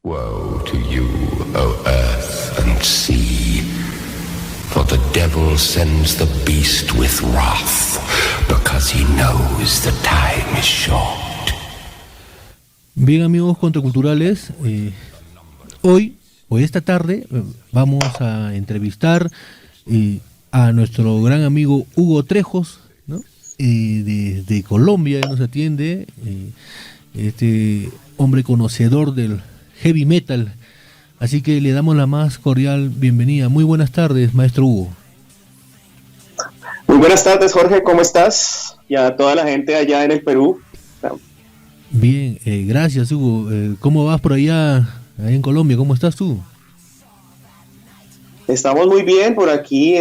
Woe to you, O earth and sea, for the devil sends the beast with wrath, because he knows the time is short. Bien, amigos contraculturales, hoy o esta tarde vamos a entrevistar a nuestro gran amigo Hugo Trejos, ¿no? Desde Colombia. Él nos atiende, este hombre conocedor del heavy metal, así que le damos la más cordial bienvenida. Muy buenas tardes, maestro Hugo. Muy buenas tardes, Jorge, ¿cómo estás? Y a toda la gente allá en el Perú. Bien, gracias, Hugo. ¿Cómo vas por allá en Colombia? ¿Cómo estás tú? Estamos muy bien por aquí,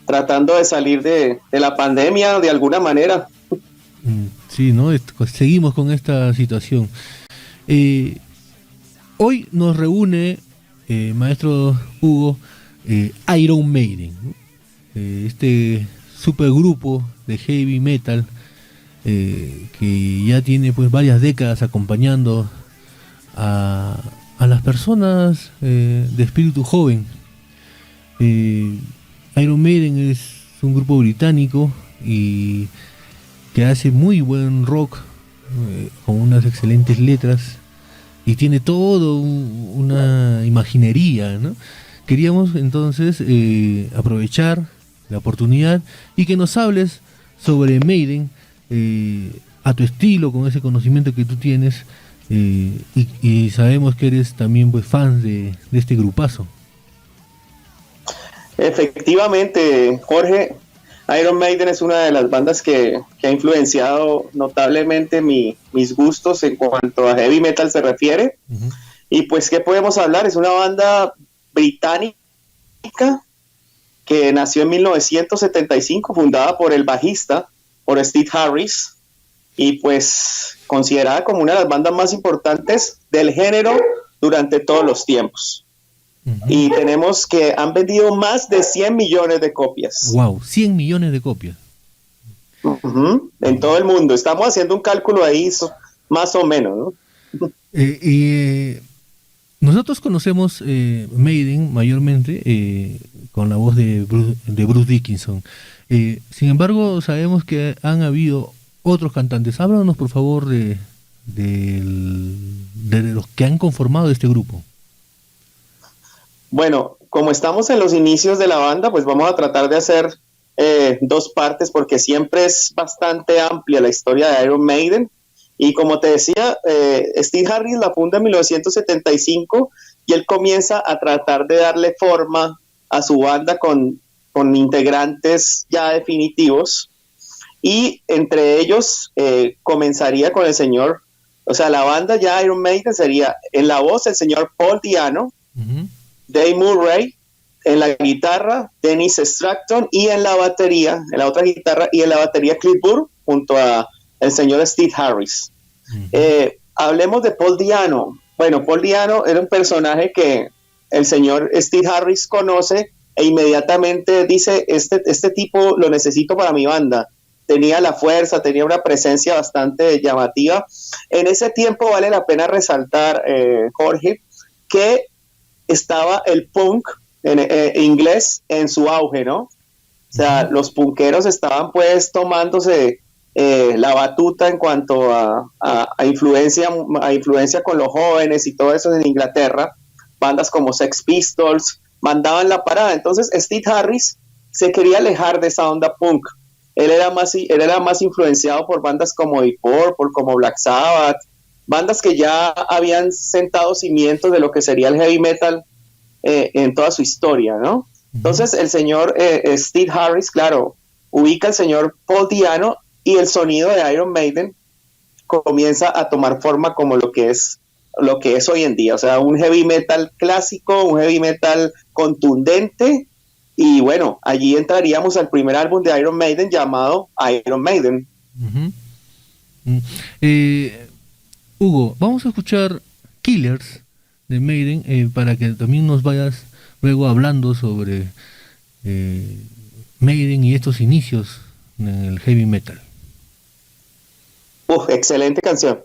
tratando de salir de la pandemia de alguna manera. Sí, ¿no? Seguimos con esta situación. Hoy nos reúne, maestro Hugo, Iron Maiden, ¿no? Este supergrupo de heavy metal que ya tiene pues varias décadas acompañando a las personas de espíritu joven. Iron Maiden es un grupo británico y que hace muy buen rock, con unas excelentes letras, y tiene todo una imaginería, ¿no? Queríamos entonces aprovechar la oportunidad y que nos hables sobre Maiden, a tu estilo, con ese conocimiento que tú tienes, y sabemos que eres también pues fan de este grupazo. Efectivamente, Jorge, Iron Maiden es una de las bandas que ha influenciado notablemente mis gustos en cuanto a heavy metal se refiere. Uh-huh. Y pues, ¿qué podemos hablar? Es una banda británica que nació en 1975, fundada por el bajista, por Steve Harris, y pues considerada como una de las bandas más importantes del género durante todos los tiempos. Uh-huh. Y tenemos que han vendido más de 100 millones de copias. ¡Wow! 100 millones de copias. Uh-huh. En todo el mundo. Estamos haciendo un cálculo ahí, más o menos, ¿no? Nosotros conocemos Maiden mayormente con la voz de Bruce Dickinson. Sin embargo, sabemos que han habido otros cantantes. Háblanos, por favor, de los que han conformado este grupo. Bueno, como estamos en los inicios de la banda, pues vamos a tratar de hacer dos partes, porque siempre es bastante amplia la historia de Iron Maiden. Y como te decía, Steve Harris la funda en 1975 y él comienza a tratar de darle forma a su banda con integrantes ya definitivos. Y entre ellos comenzaría con el señor, o sea, la banda ya Iron Maiden sería en la voz el señor Paul Di'Anno, uh-huh. Dave Murray, en la guitarra Dennis Stratton, y en la batería, en la otra guitarra y en la batería Cliff Burr, junto a el señor Steve Harris. Uh-huh. Hablemos de Paul Di'Anno. Bueno, Paul Di'Anno era un personaje que el señor Steve Harris conoce e inmediatamente dice, este tipo lo necesito para mi banda. Tenía la fuerza, tenía una presencia bastante llamativa. En ese tiempo vale la pena resaltar, Jorge, que estaba el punk inglés en su auge, ¿no? O sea, los punkeros estaban pues tomándose la batuta en cuanto a influencia con los jóvenes y todo eso en Inglaterra. Bandas como Sex Pistols mandaban la parada. Entonces Steve Harris se quería alejar de esa onda punk. Él era más influenciado por bandas como Deep Purple, como Black Sabbath, bandas que ya habían sentado cimientos de lo que sería el heavy metal en toda su historia, ¿no? Entonces el señor Steve Harris, claro, ubica al señor Paul Di'Anno y el sonido de Iron Maiden comienza a tomar forma como lo que es hoy en día, o sea, un heavy metal clásico, un heavy metal contundente. Y bueno, allí entraríamos al primer álbum de Iron Maiden llamado Iron Maiden. Uh-huh. Hugo, vamos a escuchar Killers de Maiden, para que también nos vayas luego hablando sobre Maiden y estos inicios en el heavy metal. Excelente canción.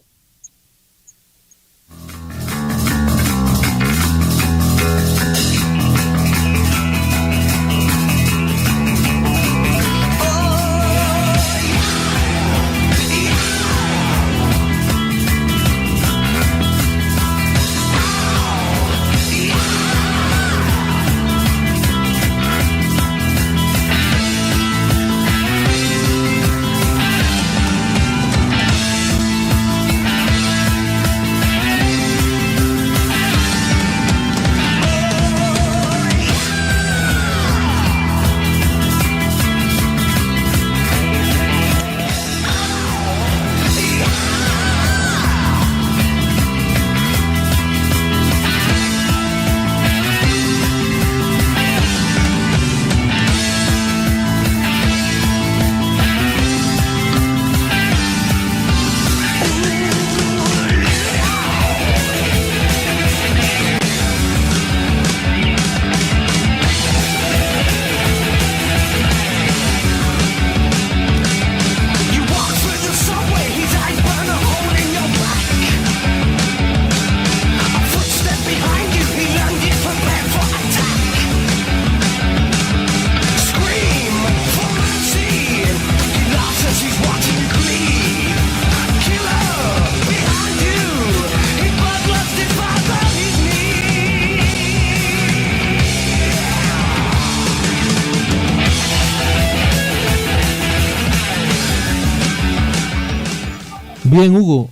Bien, Hugo,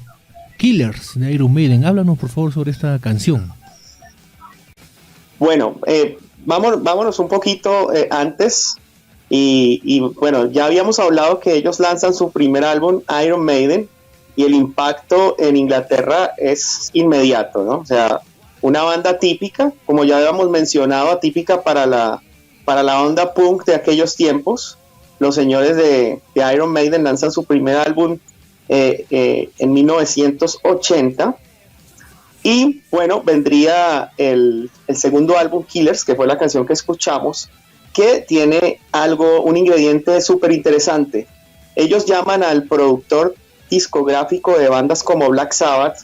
Killers de Iron Maiden, háblanos por favor sobre esta canción. Bueno, vámonos un poquito antes. Y bueno, ya habíamos hablado que ellos lanzan su primer álbum, Iron Maiden, y el impacto en Inglaterra es inmediato, ¿no? O sea, una banda típica, como ya habíamos mencionado, atípica para la onda punk de aquellos tiempos. Los señores de Iron Maiden lanzan su primer álbum en 1980. Y bueno, vendría el segundo álbum, Killers, que fue la canción que escuchamos, que tiene un ingrediente súper interesante. Ellos llaman al productor discográfico de bandas como Black Sabbath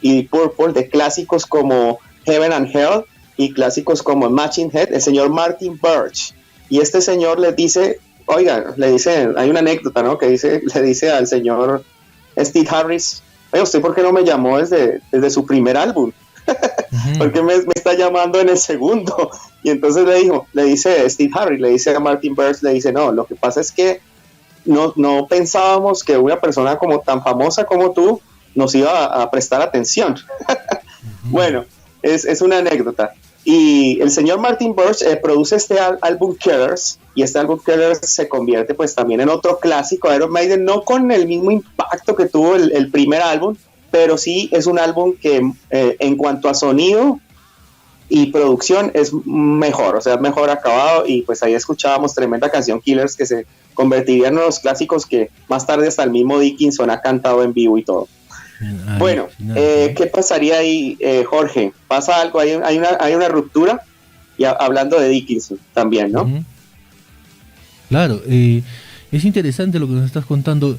y Purple, de clásicos como Heaven and Hell y clásicos como Machine Head, el señor Martin Birch. Y este señor les dice, oigan, hay una anécdota, ¿no? Le dice al señor Steve Harris, oye, ¿usted por qué no me llamó desde su primer álbum? ¿Por qué me está llamando en el segundo? Y entonces le dice Steve Harris, le dice a Martin Birch, le dice, no, lo que pasa es que no pensábamos que una persona como tan famosa como tú nos iba a prestar atención. Bueno, es una anécdota. Y el señor Martin Birch produce este álbum Killers, y este álbum Killers se convierte pues también en otro clásico de Iron Maiden, no con el mismo impacto que tuvo el primer álbum, pero sí es un álbum que en cuanto a sonido y producción es mejor, o sea, mejor acabado, y pues ahí escuchábamos tremenda canción Killers que se convertiría en uno de los clásicos que más tarde hasta el mismo Dickinson ha cantado en vivo y todo. Bueno, ¿qué pasaría ahí, Jorge? ¿Pasa algo? ¿Hay una ruptura? Y hablando de Dickinson también, ¿no? Uh-huh. Claro, es interesante lo que nos estás contando.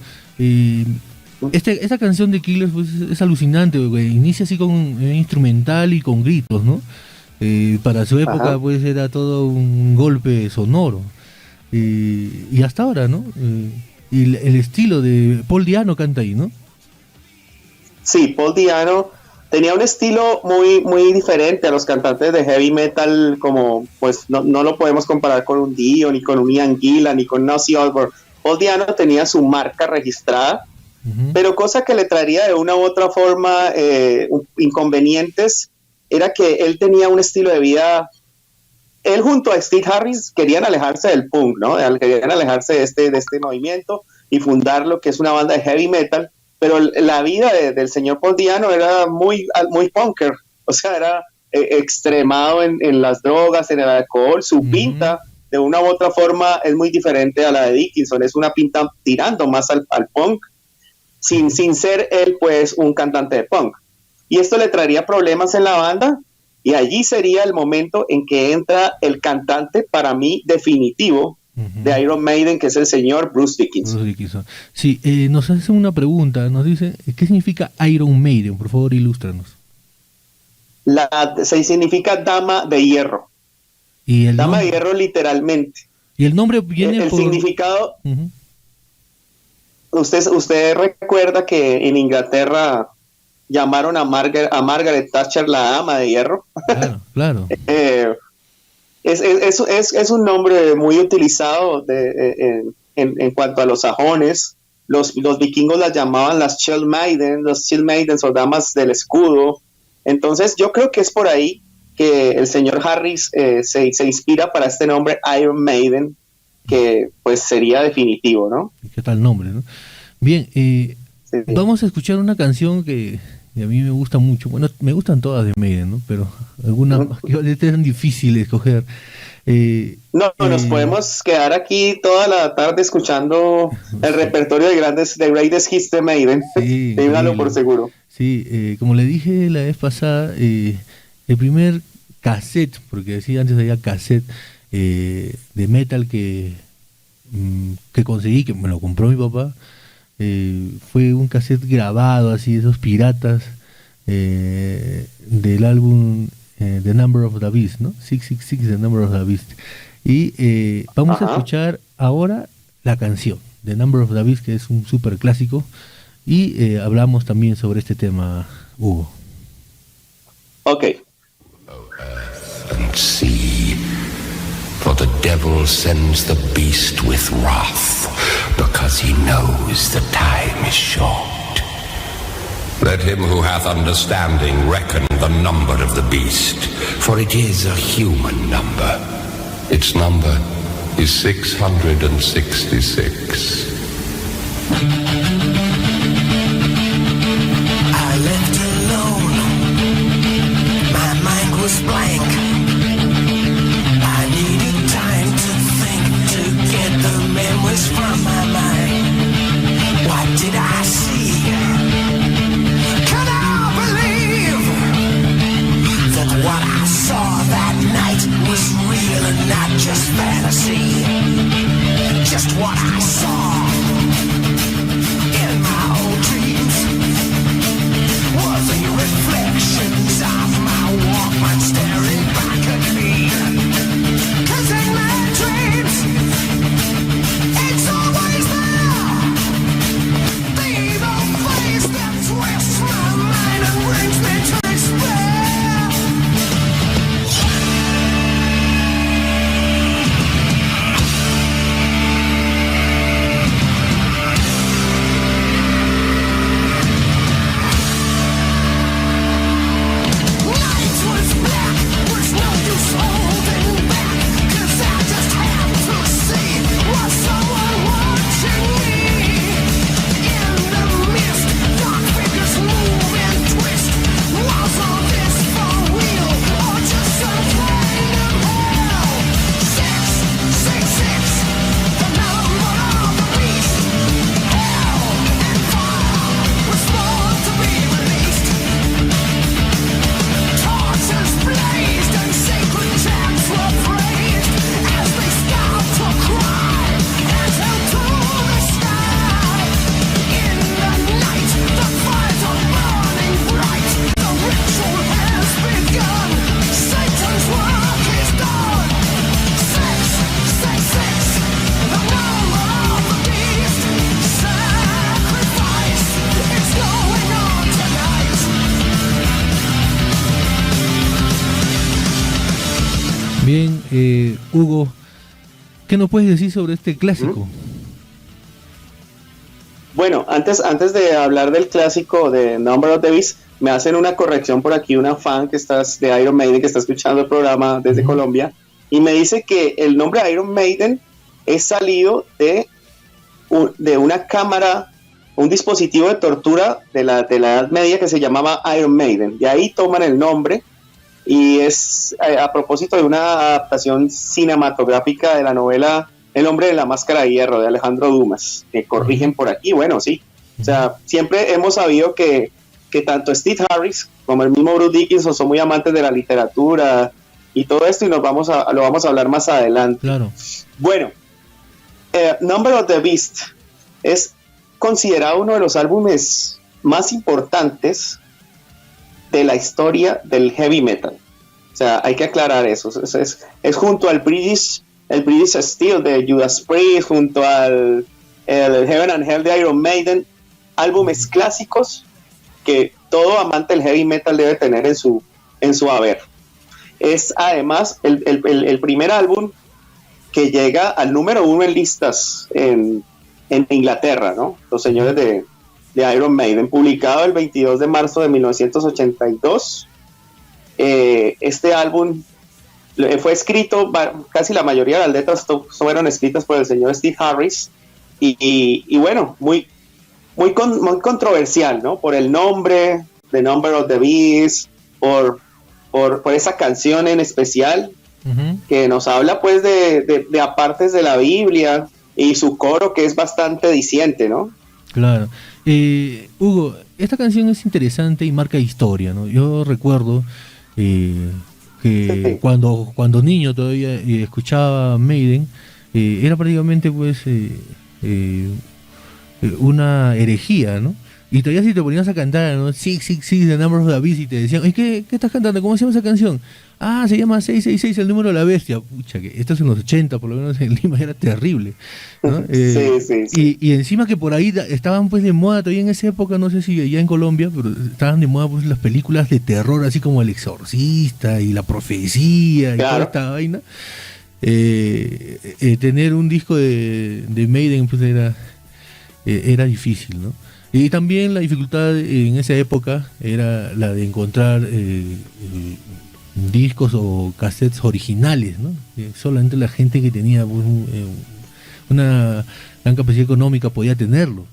Esta canción de Killers pues, es alucinante, porque inicia así con un instrumental y con gritos, ¿no? Para su época Ajá. Pues era todo un golpe sonoro. Y hasta ahora, ¿no? Y el estilo de Paul Di'Anno canta ahí, ¿no? Sí, Paul Di'Anno tenía un estilo muy, muy diferente a los cantantes de heavy metal, como pues no lo podemos comparar con un Dio, ni con un Ian Gillan, ni con Ozzy Osbourne. Paul Di'Anno tenía su marca registrada, uh-huh. Pero cosa que le traería de una u otra forma inconvenientes, era que él tenía un estilo de vida. Él junto a Steve Harris querían alejarse del punk, ¿no? Querían alejarse de este movimiento y fundar lo que es una banda de heavy metal, pero la vida del señor Paul Di'Anno era muy, muy punker, o sea, era extremado en las drogas, en el alcohol. Su uh-huh. pinta de una u otra forma es muy diferente a la de Dickinson, es una pinta tirando más al punk, sin ser él pues un cantante de punk. Y esto le traería problemas en la banda, y allí sería el momento en que entra el cantante, para mí, definitivo, uh-huh. de Iron Maiden, que es el señor Bruce Dickinson. Sí, nos hacen una pregunta, nos dice, ¿qué significa Iron Maiden? Por favor, ilústranos. Se significa dama de hierro. ¿Y el dama nombre? De hierro literalmente. ¿Y el nombre viene el por...? Significado... Uh-huh. Usted recuerda que en Inglaterra llamaron a Margaret Thatcher la dama de hierro. Claro. Es un nombre muy utilizado en cuanto a los sajones. Los vikingos las llamaban las Shield Maidens o damas del escudo. Entonces yo creo que es por ahí que el señor Harris se inspira para este nombre Iron Maiden, que pues sería definitivo, ¿no? ¿Qué tal nombre, no? Bien, sí. Vamos a escuchar una canción que a mí me gusta mucho. Bueno, me gustan todas de Maiden, ¿no? Pero algunas que es difícil escoger. Nos podemos quedar aquí toda la tarde escuchando el repertorio de Greatest Hits de Maiden. Sí, téngalo por seguro. Sí, como le dije la vez pasada, el primer cassette, porque decía antes había cassette de metal que conseguí, que me lo compró mi papá, fue un cassette grabado así, esos piratas, del álbum The Number of the Beast, ¿no? 666, The Number of the Beast. Y vamos a escuchar ahora la canción The Number of the Beast, que es un súper clásico, y hablamos también sobre este tema, Hugo. Ok. And sea, for the devil sends the beast with wrath, because he knows the time is short. Let him who hath understanding reckon the number of the beast, for it is a human number. Its number is 666. I left alone. My mind was blank. I needed time to think, to get the memories from my mind. What did I see? Can I believe that what I saw that night was real and not just fantasy? Just what I saw in my old dreams was the reflections of my Walkman staring back at me. 'Cause in my dreams, it's always there. The evil face that twists my mind and brings me to despair. Night was black, was no use holding back, 'cause I just had to see, was someone watching me? In the mist, dark figures move and twist. Was all this for real, or just some kind of hell? 666, the number of the beast. Hell and fire was born to be released. Torches blazed and sacred chants were praised as they stopped to cry and held to the sky. In the night, the fires are burning bright. The ritual has begun. Satan's work is done. 666, the number of the beast. Sacrifice is going on tonight. Bien, Hugo, ¿qué nos puedes decir sobre este clásico? Bueno, antes de hablar del clásico de Number of the Beast, me hacen una corrección por aquí, una fan que estás de Iron Maiden que está escuchando el programa desde Colombia, y me dice que el nombre Iron Maiden es salido de una cámara, un dispositivo de tortura de la Edad Media que se llamaba Iron Maiden. De ahí toman el nombre, y es a propósito de una adaptación cinematográfica de la novela El hombre de la máscara de hierro de Alejandro Dumas, que corrigen por aquí. Bueno, sí, o sea, siempre hemos sabido que tanto Steve Harris como el mismo Bruce Dickinson son muy amantes de la literatura y todo esto, y lo vamos a hablar más adelante. Claro. Bueno, Number of the Beast es considerado uno de los álbumes más importantes de la historia del heavy metal. O sea, hay que aclarar eso. Es junto al British Steel de Judas Priest, junto al el Heaven and Hell de Iron Maiden, álbumes clásicos que todo amante del heavy metal debe tener en su haber. Es además el primer álbum que llega al número 1 en listas en Inglaterra, ¿no? Los señores de Iron Maiden, publicado el 22 de marzo de 1982. Este álbum fue escrito, casi la mayoría de las letras fueron escritas por el señor Steve Harris, y bueno, muy controversial, ¿no? Por el nombre, The Number of the Beast, por esa canción en especial, que nos habla pues de apartes de la Biblia, y su coro que es bastante diciente, ¿no? Claro. Hugo, esta canción es interesante y marca historia, ¿no? Yo recuerdo que Sí. cuando niño todavía escuchaba Maiden, era prácticamente pues una herejía, ¿no? Y todavía si te ponías a cantar, ¿no? 666, The Number of the Beast, y te decían, ¿qué estás cantando? ¿Cómo se llama esa canción? Ah, se llama 666, el número de la bestia. Pucha, que esto es en los 80, por lo menos en Lima era terrible, ¿no? Sí. Y encima que por ahí estaban pues de moda todavía en esa época, no sé si allá en Colombia, pero estaban de moda pues las películas de terror, así como El Exorcista y La Profecía y toda esta vaina. Tener un disco de Maiden pues era difícil, ¿no? Y también la dificultad en esa época era la de encontrar discos o cassettes originales, ¿no? Solamente la gente que tenía una gran capacidad económica podía tenerlo.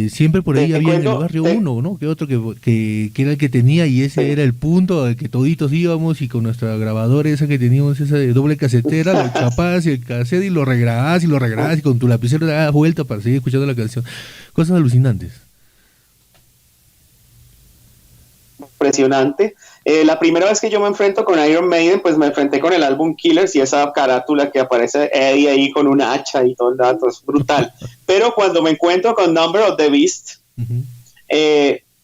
Siempre por ahí había en el barrio uno, ¿no? Que otro que era el que tenía, y ese era el punto al que toditos íbamos, y con nuestra grabadora esa que teníamos, esa de doble casetera, lo chapabas y el cassette y lo regrababas y con tu lapicero le dabas vuelta para seguir escuchando la canción. Cosas alucinantes. Impresionante. La primera vez que yo me enfrento con Iron Maiden, pues me enfrenté con el álbum Killers y esa carátula que aparece Eddie ahí con un hacha y todo el dato, es brutal. Pero cuando me encuentro con Number of the Beast,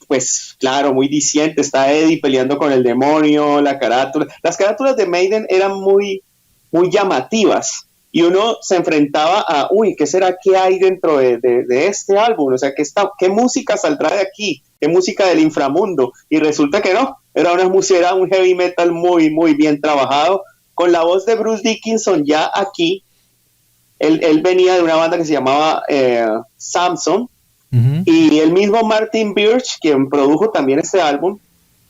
pues claro, muy diciente, está Eddie peleando con el demonio, la carátula. Las carátulas de Maiden eran muy, muy llamativas, y uno se enfrentaba a, ¿qué será que hay dentro de este álbum? O sea, ¿qué música saldrá de aquí? ¿Qué música del inframundo? Y resulta que no, era un heavy metal muy, muy bien trabajado, con la voz de Bruce Dickinson ya aquí. Él venía de una banda que se llamaba Samson, y el mismo Martin Birch, quien produjo también este álbum,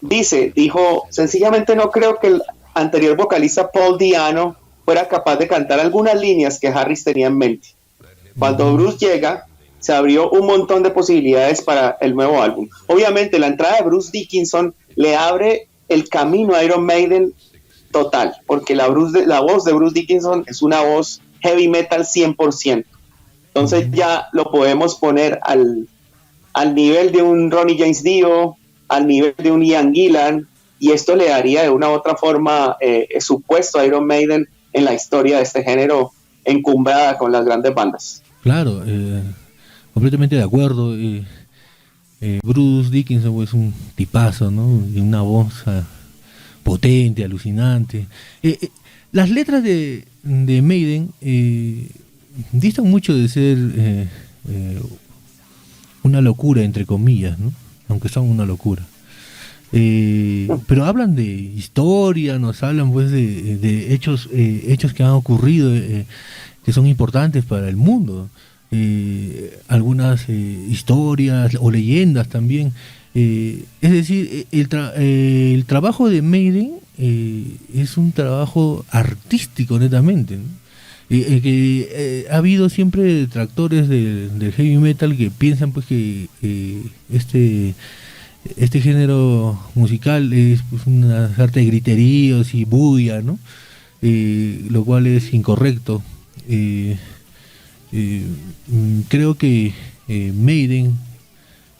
dijo, sencillamente no creo que el anterior vocalista Paul Di'Anno fuera capaz de cantar algunas líneas que Harris tenía en mente. Cuando Bruce llega, se abrió un montón de posibilidades para el nuevo álbum. Obviamente la entrada de Bruce Dickinson le abre el camino a Iron Maiden total, porque la voz de Bruce Dickinson es una voz heavy metal 100%. Entonces ya lo podemos poner al nivel de un Ronnie James Dio, al nivel de un Ian Gillan, y esto le daría de una u otra forma su puesto a Iron Maiden en la historia de este género, encumbrada con las grandes bandas. Claro, completamente de acuerdo. Bruce Dickinson es un tipazo, ¿no? Y una voz potente, alucinante. Las letras de Maiden distan mucho de ser una locura, entre comillas, ¿no? Aunque son una locura. Pero hablan de historia, nos hablan pues de hechos que han ocurrido, que son importantes para el mundo. Algunas historias o leyendas también. Es decir, el trabajo de Maiden es un trabajo artístico netamente, ¿no? Ha habido siempre detractores del heavy metal que piensan pues que este género musical es pues una arte de griteríos y bulla, ¿no? Lo cual es incorrecto. Creo que Maiden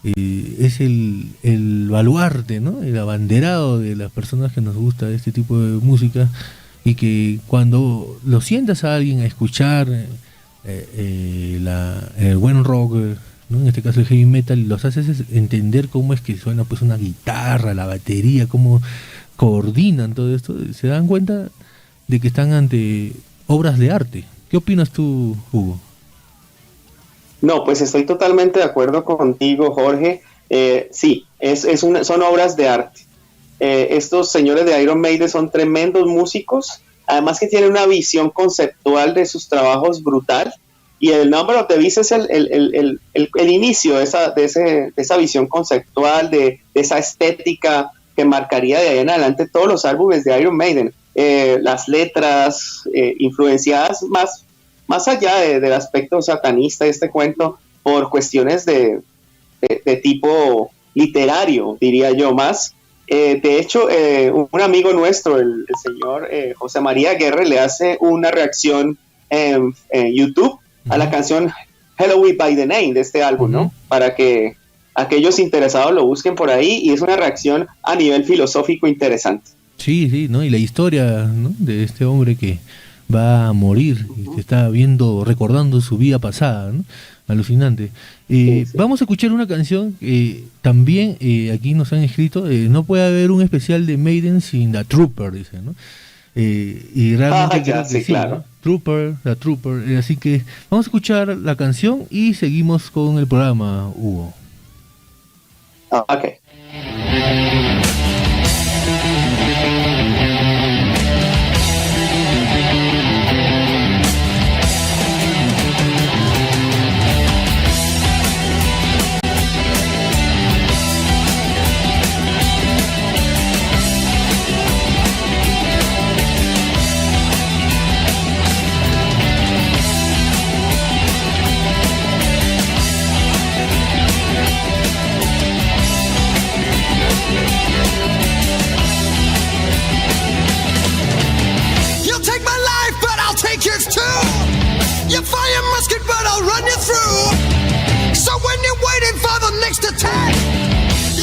es el baluarte, ¿no? El abanderado de las personas que nos gusta este tipo de música, y que cuando lo sientas a alguien a escuchar el buen rock, ¿no? En este caso el heavy metal, los haces entender cómo es que suena pues una guitarra, la batería, cómo coordinan todo esto, se dan cuenta de que están ante obras de arte. ¿Qué opinas tú, Hugo? No, pues estoy totalmente de acuerdo contigo, Jorge. Sí, son obras de arte. Estos señores de Iron Maiden son tremendos músicos, además que tienen una visión conceptual de sus trabajos brutal, y el Number of the Beast es el inicio de esa visión conceptual, de esa estética que marcaría de ahí en adelante todos los álbumes de Iron Maiden. Las letras influenciadas más allá del aspecto satanista de este cuento, por cuestiones de tipo literario, diría yo más. De hecho, un amigo nuestro, el señor José María Guerre, le hace una reacción en YouTube a la canción Halloween by the Name de este álbum, ¿no? Para que aquellos interesados lo busquen por ahí, y es una reacción a nivel filosófico interesante. Sí, ¿no? Y la historia, ¿no? De este hombre que va a morir y que está recordando su vida pasada, ¿no? Alucinante. Sí. Vamos a escuchar una canción que también aquí nos han escrito, no puede haber un especial de Maiden sin The Trooper, dice, ¿no? Y realmente creo que sí, claro. ¿No? The Trooper, así que vamos a escuchar la canción y seguimos con el programa, Hugo. Ok.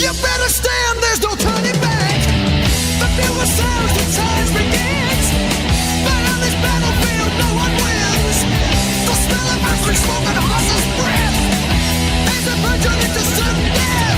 You better stand, there's no turning back. The bugle sounds, the time begins. But on this battlefield, no one wins. The smell of ice smoke and horse's breath. As a virgin into sudden death.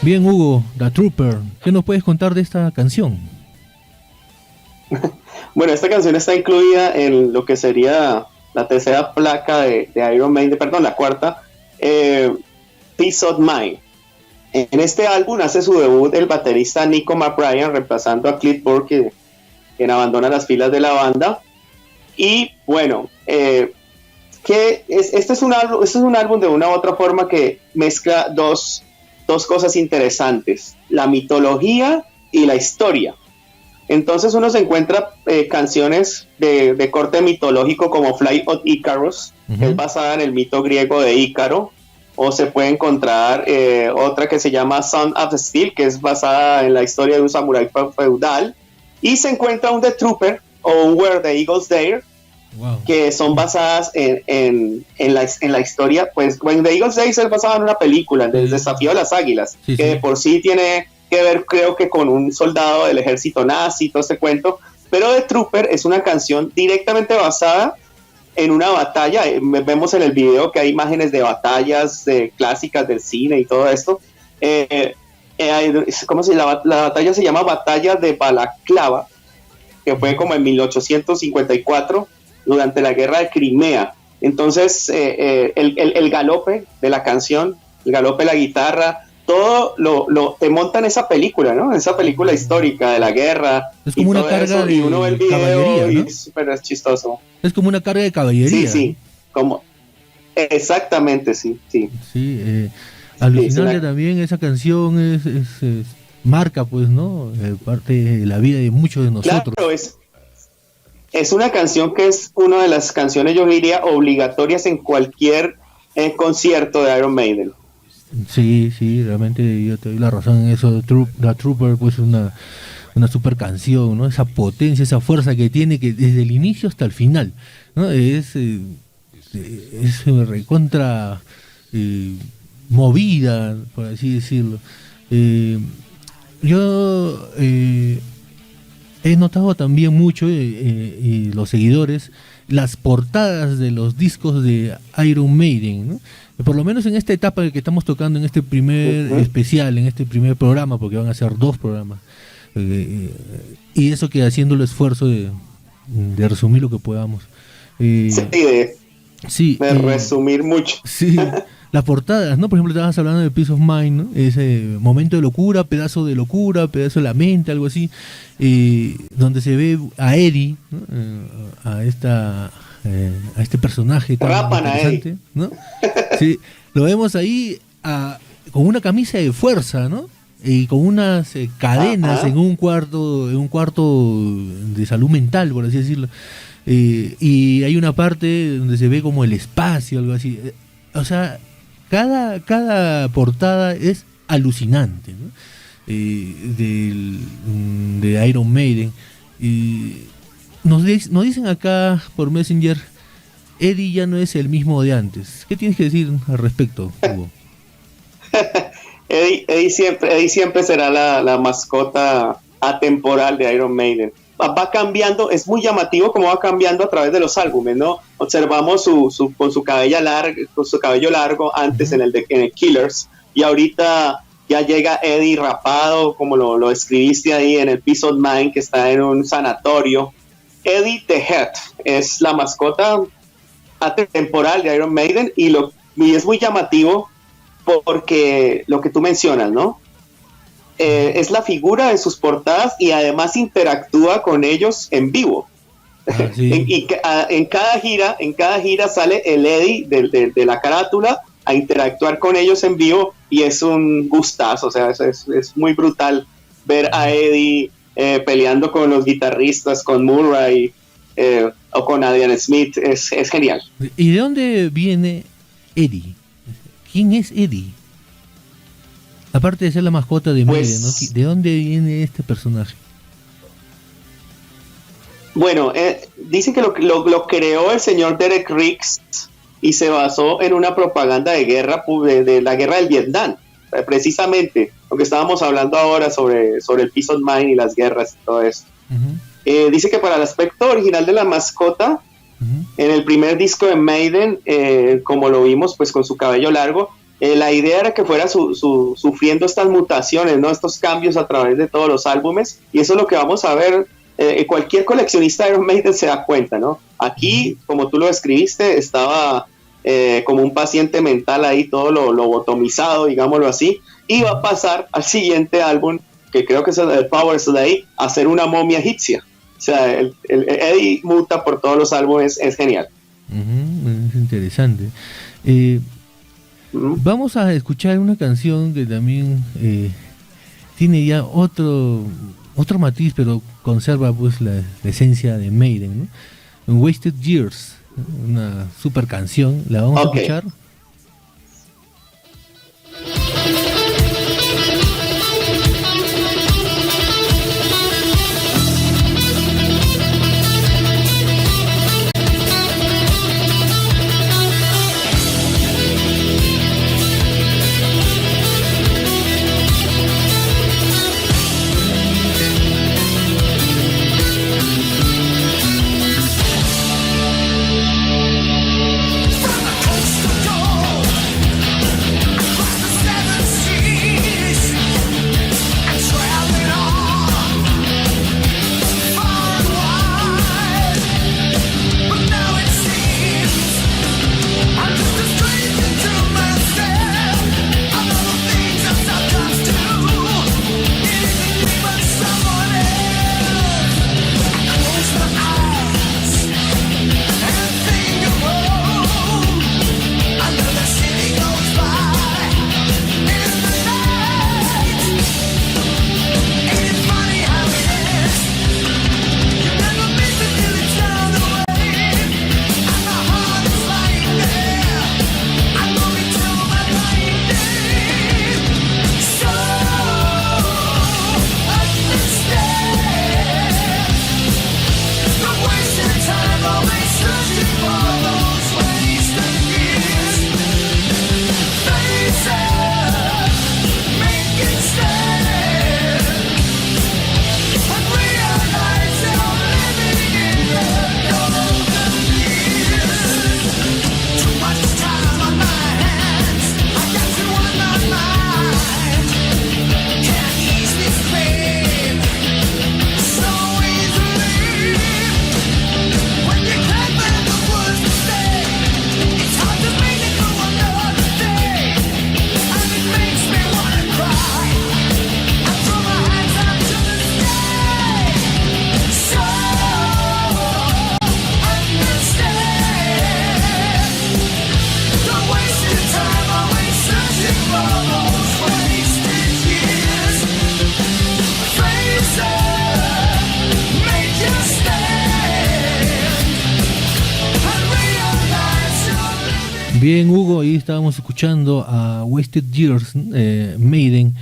Bien, Hugo, The Trooper, ¿qué nos puedes contar de esta canción? Bueno, esta canción está incluida en lo que sería la tercera placa de Iron Maiden, perdón, la cuarta, Peace of Mind. En este álbum hace su debut el baterista Nico McBrien, reemplazando a Cliff Burke, quien abandona las filas de la banda. Y bueno, este es un álbum de una u otra forma que mezcla dos cosas interesantes: la mitología y la historia. Entonces uno se encuentra canciones de corte mitológico como Flight of Icarus, que es basada en el mito griego de Ícaro, o se puede encontrar otra que se llama Son of Steel, que es basada en la historia de un samurái feudal, y se encuentra un The Trooper o un Where the Eagles Dare, wow, que son basadas en la historia. Pues When the Eagles Dare es basada en una película, en el Desafío de las Águilas, que de por sí tiene que ver, creo que con un soldado del ejército nazi, todo este cuento. Pero The Trooper es una canción directamente basada en una batalla. Vemos en el video que hay imágenes de batallas clásicas del cine y todo esto. La batalla se llama Batalla de Balaclava, que fue como en 1854 durante la guerra de Crimea. Entonces el galope de la canción, el galope de la guitarra, todo lo te montan esa película, ¿no? Esa película histórica de la guerra. Es como una carga eso, de y uno ve el video, caballería, ¿no? Y es súper chistoso. Es como una carga de caballería. Sí, como exactamente, sí. Alucinante también esa canción es marca, pues, ¿no? Parte de la vida de muchos de nosotros. Claro, es una canción que es una de las canciones, yo diría, obligatorias en cualquier concierto de Iron Maiden. Sí, realmente yo te doy la razón en eso. The Trooper, pues, una super canción, ¿no? Esa potencia, esa fuerza que tiene, que desde el inicio hasta el final, ¿no? Es recontra movida, por así decirlo. Yo he notado también mucho, y los seguidores, las portadas de los discos de Iron Maiden, ¿no? Por lo menos en esta etapa que estamos tocando, en este primer especial, en este primer programa, porque van a ser 2 programas, y eso que haciendo el esfuerzo de resumir lo que podamos. De resumir mucho. Sí, las portadas, ¿no? Por ejemplo, estabas hablando de Peace of Mind, ¿no? Ese momento de locura, pedazo de la mente, algo así, donde se ve a Eddie, ¿no? A este personaje tan interesante, ¿no? Sí, lo vemos ahí con una camisa de fuerza, ¿no? Y con unas cadenas en un cuarto de salud mental, por así decirlo. Y hay una parte donde se ve como el espacio, algo así. O sea, cada portada es alucinante, ¿no? De Iron Maiden. Y nos dicen acá por Messenger Eddie ya no es el mismo de antes. ¿Qué tienes que decir al respecto, Hugo? Eddie siempre será la mascota atemporal de Iron Maiden. Va cambiando, es muy llamativo cómo va cambiando a través de los álbumes, ¿no? Observamos con su cabello largo antes en el Killers, y ahorita ya llega Eddie rapado, como lo escribiste ahí en el Peace of Mind, que está en un sanatorio. Eddie the Head es la mascota atemporal de Iron Maiden, y es muy llamativo porque lo que tú mencionas, ¿no? Es la figura de sus portadas y además interactúa con ellos en vivo. Sí. En cada gira sale el Eddie de la carátula a interactuar con ellos en vivo, y es un gustazo. O sea, es muy brutal ver a Eddie peleando con los guitarristas, con Murray o con Adrian Smith. Es genial. ¿Y de dónde viene Eddie? ¿Quién es Eddie? Aparte de ser la mascota de Maiden, ¿no? ¿De dónde viene este personaje? Bueno, dicen que lo creó el señor Derek Riggs, y se basó en una propaganda de guerra, de la guerra del Vietnam, precisamente, lo que estábamos hablando ahora sobre el Peace of Mind y las guerras y todo esto. Uh-huh. Dice que para el aspecto original de la mascota, uh-huh, en el primer disco de Maiden, como lo vimos, pues con su cabello largo, la idea era que fuera sufriendo estas mutaciones, ¿no? Estos cambios a través de todos los álbumes, y eso es lo que vamos a ver. Cualquier coleccionista de Iron Maiden se da cuenta, ¿no? Aquí, como tú lo describiste, estaba como un paciente mental ahí, todo lo lobotomizado, digámoslo así, y va a pasar al siguiente álbum, que creo que es el Power Slave, a ser una momia egipcia. O sea, el Eddie muta por todos los álbumes, es genial. Uh-huh, es interesante. Vamos a escuchar una canción que también tiene ya otro matiz, pero conserva pues la esencia de Maiden, ¿no? Wasted Years, una super canción. La vamos a escuchar. Bien, Hugo, ahí estábamos escuchando a Wasted Years, Maiden,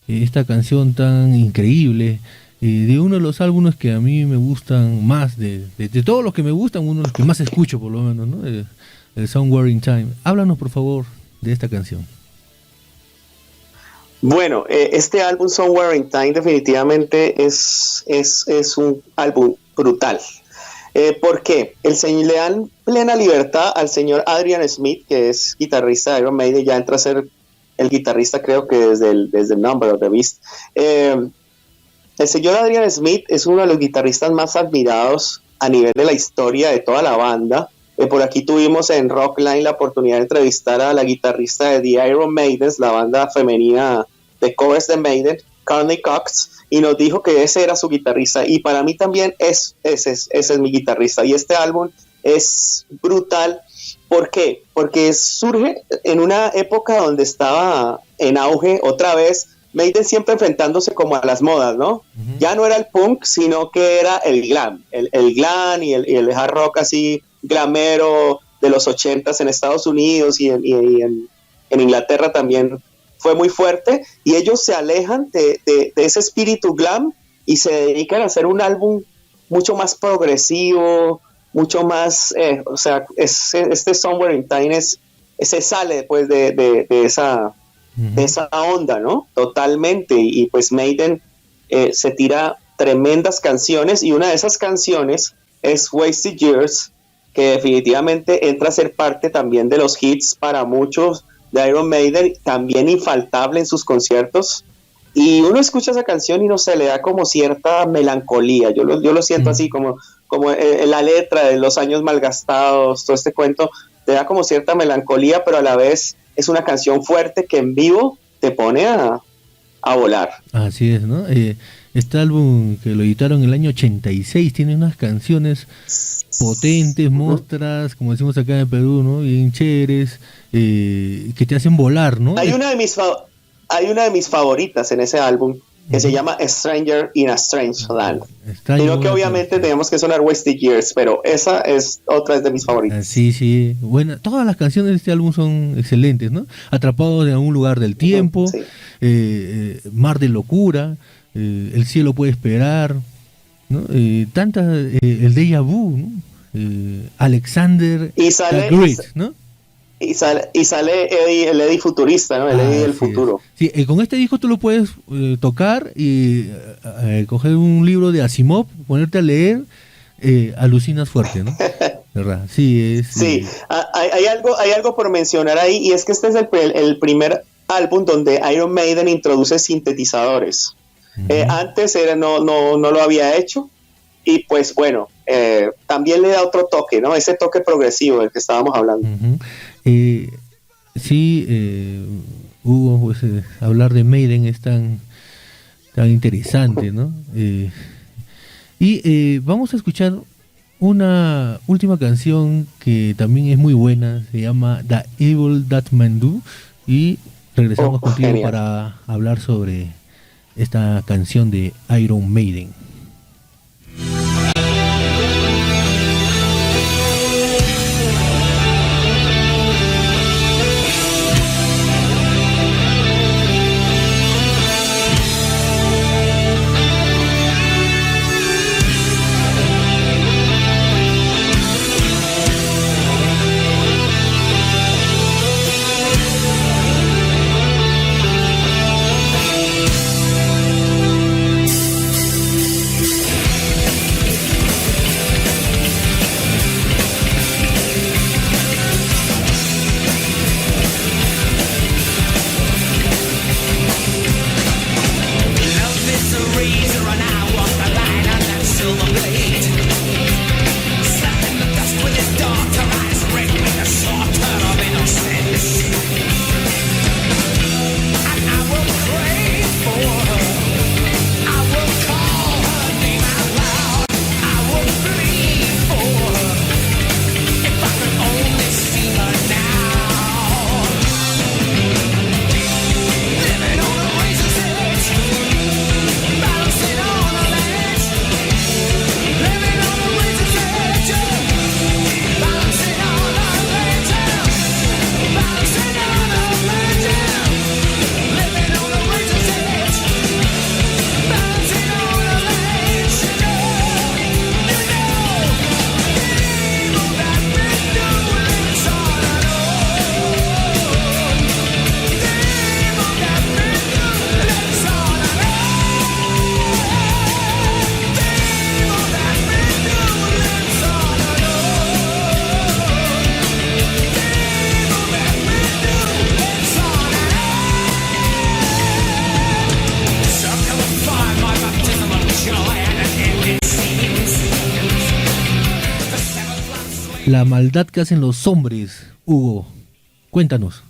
esta canción tan increíble de uno de los álbumes que a mí me gustan más, de todos los que me gustan, uno de los que más escucho por lo menos, ¿no? El Somewhere in Time. Háblanos por favor de esta canción. Bueno, este álbum Somewhere in Time definitivamente es un álbum brutal. ¿Por qué? Le dan plena libertad al señor Adrian Smith, que es guitarrista de Iron Maiden, ya entra a ser el guitarrista creo que desde el Number of the Beast. El señor Adrian Smith es uno de los guitarristas más admirados a nivel de la historia de toda la banda. Por aquí tuvimos en Rockline la oportunidad de entrevistar a la guitarrista de The Iron Maidens, la banda femenina de covers de Maiden, Courtney Cox, y nos dijo que ese era su guitarrista, y para mí también ese es mi guitarrista. Y este álbum es brutal. ¿Por qué? Porque surge en una época donde estaba en auge otra vez Maiden, siempre enfrentándose como a las modas, ¿no? Uh-huh. Ya no era el punk, sino que era el glam, el glam y el hard rock así glamero de los 80s en Estados Unidos y en Inglaterra también fue muy fuerte, y ellos se alejan de ese espíritu glam y se dedican a hacer un álbum mucho más progresivo, mucho más, o sea, este Somewhere in Time se sale pues de esa onda, ¿no? Totalmente, y pues Maiden se tira tremendas canciones, y una de esas canciones es Wasted Years, que definitivamente entra a ser parte también de los hits para muchos de Iron Maiden, también infaltable en sus conciertos, y uno escucha esa canción y no se le da como cierta melancolía. Yo lo siento así como la letra de los años malgastados, todo este cuento te da como cierta melancolía, pero a la vez es una canción fuerte que en vivo te pone a volar. Así es, ¿no? Este álbum que lo editaron en el año 86 tiene unas canciones potentes, monstras, como decimos acá en Perú, ¿no? Bien chéveres, que te hacen volar, ¿no? Hay una de mis favoritas en ese álbum, que se llama Stranger in a Strange Land. Sino que obviamente tenemos que sonar Wasted Years, pero esa es otra de mis favoritas. Sí. Bueno, todas las canciones de este álbum son excelentes, ¿no? Atrapados en algún lugar del tiempo, sí. Mar de locura, El cielo puede esperar, ¿no? Tantas, el déjà vu, ¿no? Alexander the Great, ¿no? Y sale el Eddie futurista, ¿no? El Eddie del futuro. Sí, con este disco tú lo puedes tocar y coger un libro de Asimov, ponerte a leer, alucinas fuerte, ¿no? ¿Verdad? Sí, sí. Hay algo por mencionar ahí, y es que este es el primer álbum donde Iron Maiden introduce sintetizadores. Uh-huh. Antes no lo había hecho, y pues bueno, también le da otro toque, ¿no? Ese toque progresivo del que estábamos hablando. Uh-huh. Hugo, pues hablar de Maiden es tan interesante, ¿no? Vamos a escuchar una última canción que también es muy buena, se llama The Evil That Man Do, y regresamos contigo genial. Para hablar sobre esta canción de Iron Maiden. La maldad que hacen los hombres, Hugo. Cuéntanos.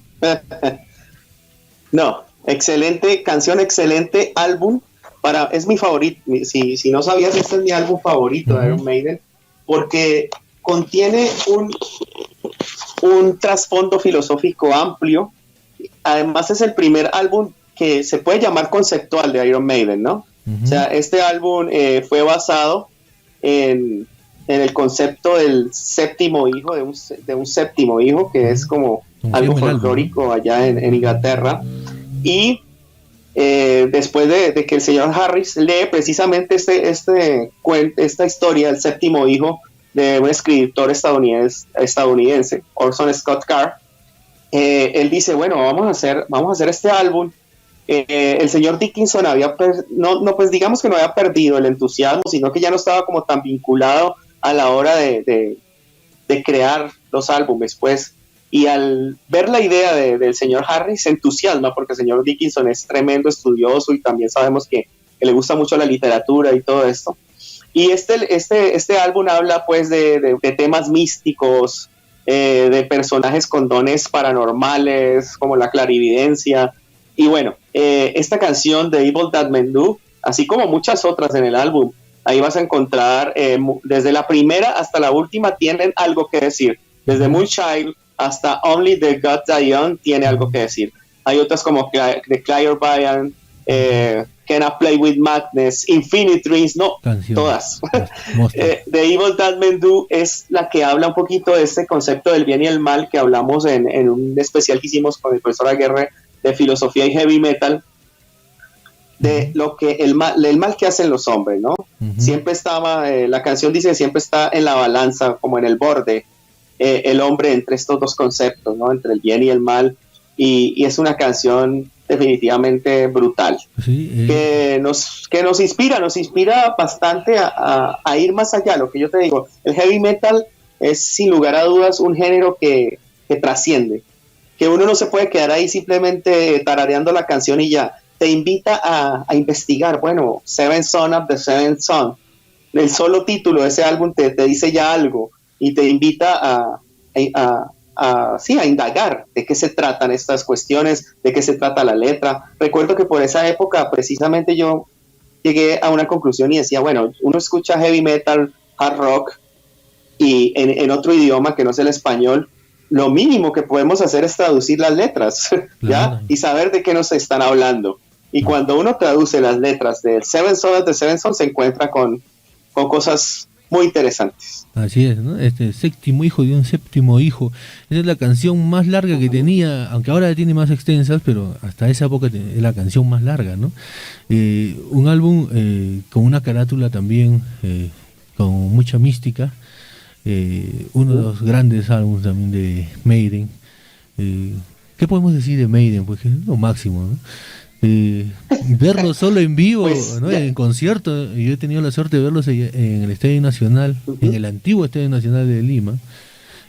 No, excelente canción, excelente álbum. Es mi favorito. Si no sabías, este es mi álbum favorito de Iron Maiden, porque contiene un trasfondo filosófico amplio. Además, es el primer álbum que se puede llamar conceptual de Iron Maiden, ¿no? O sea, este álbum fue basado en el concepto del séptimo hijo, de un séptimo hijo, que es como algo folclórico allá en Inglaterra. Y después de que el señor Harris lee precisamente esta historia del séptimo hijo de un escritor estadounidense, Orson Scott Card, él dice, bueno, vamos a hacer este álbum. El señor Dickinson pues digamos que no había perdido el entusiasmo, sino que ya no estaba como tan vinculado a la hora de crear los álbumes, pues. Y al ver la idea del señor Harris se entusiasma, porque el señor Dickinson es tremendo estudioso y también sabemos que le gusta mucho la literatura y todo esto. Y este álbum habla pues de temas místicos, de personajes con dones paranormales, como la clarividencia. Y bueno, esta canción de Evil That Men Do, así como muchas otras en el álbum, ahí vas a encontrar, desde la primera hasta la última, tienen algo que decir. Desde Moonchild hasta Only the Gods Die Young tiene algo que decir. Hay otras como The Clairvoyant, Can I Play With Madness, Infinite Dreams, no, todas. The Evil That Men Do es la que habla un poquito de este concepto del bien y el mal que hablamos en un especial que hicimos con el profesor Aguirre de filosofía y heavy metal, de lo que el mal que hacen los hombres, ¿no? Siempre estaba, la canción dice, siempre está en la balanza, como en el borde, el hombre entre estos dos conceptos, ¿no? Entre el bien y el mal, y es una canción definitivamente brutal, sí, que nos inspira bastante a ir más allá. Lo que yo te digo, el heavy metal es sin lugar a dudas un género que trasciende, que uno no se puede quedar ahí simplemente tarareando la canción y ya. Te invita a investigar. Bueno, Seven Son of the Seven Son, el solo título de ese álbum te dice ya algo y te invita a indagar de qué se tratan estas cuestiones, de qué se trata la letra. Recuerdo que por esa época precisamente yo llegué a una conclusión y decía, bueno, uno escucha heavy metal, hard rock y en otro idioma que no es el español, lo mínimo que podemos hacer es traducir las letras, ¿ya? Y saber de qué nos están hablando. Y cuando uno traduce las letras del Seven Son of the Seven Son, se encuentra con cosas muy interesantes. Así es, ¿no? Este séptimo hijo de un séptimo hijo. Esa es la canción más larga que tenía, aunque ahora tiene más extensas, pero hasta esa época es la canción más larga, ¿no? Un álbum con una carátula también con mucha mística. Uno de los grandes álbumes también de Maiden. ¿Qué podemos decir de Maiden? Pues es lo máximo, ¿no? Verlos solo en vivo, pues, ¿no? En concierto. Yo he tenido la suerte de verlos en el Estadio Nacional, en el antiguo Estadio Nacional de Lima.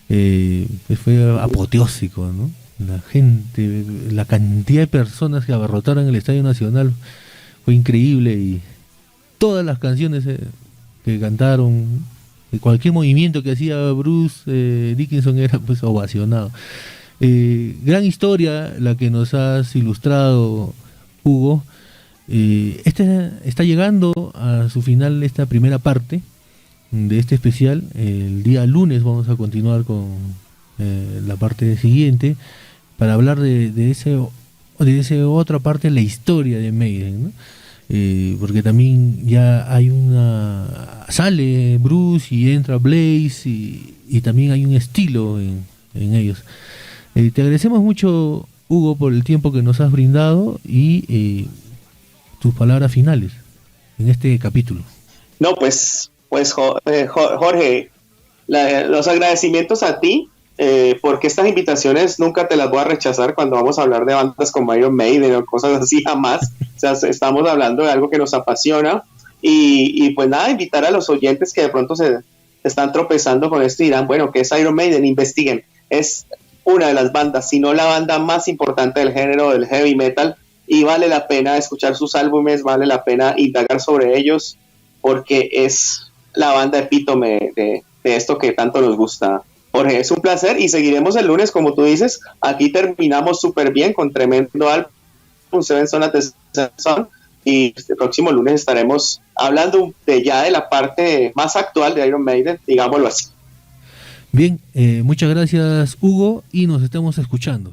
Fue apoteósico, ¿no? La gente, la cantidad de personas que abarrotaron el Estadio Nacional fue increíble, y todas las canciones que cantaron, cualquier movimiento que hacía Bruce Dickinson era pues ovacionado. Gran historia la que nos has ilustrado, Hugo. Está llegando a su final esta primera parte de este especial. El día lunes vamos a continuar con la parte siguiente para hablar de esa otra parte, la historia de Maiden, ¿no? Porque también ya sale Bruce y entra Blaze, y también hay un estilo en ellos. Te agradecemos mucho, Hugo, por el tiempo que nos has brindado y tus palabras finales en este capítulo. No, pues Jorge, los agradecimientos a ti, porque estas invitaciones nunca te las voy a rechazar cuando vamos a hablar de bandas como Iron Maiden o cosas así, jamás. O sea, estamos hablando de algo que nos apasiona, y pues nada, invitar a los oyentes que de pronto se están tropezando con esto y dirán, bueno, ¿qué es Iron Maiden? Investiguen. Es una de las bandas, si no la banda más importante del género del heavy metal, y vale la pena escuchar sus álbumes, vale la pena indagar sobre ellos, porque es la banda epítome de esto que tanto nos gusta Jorge, es un placer y seguiremos el lunes, como tú dices. Aquí terminamos súper bien con tremendo álbum, Seven Son at the Sun, y el próximo lunes estaremos hablando de la parte más actual de Iron Maiden, digámoslo así. Bien, muchas gracias, Hugo, y nos estamos escuchando.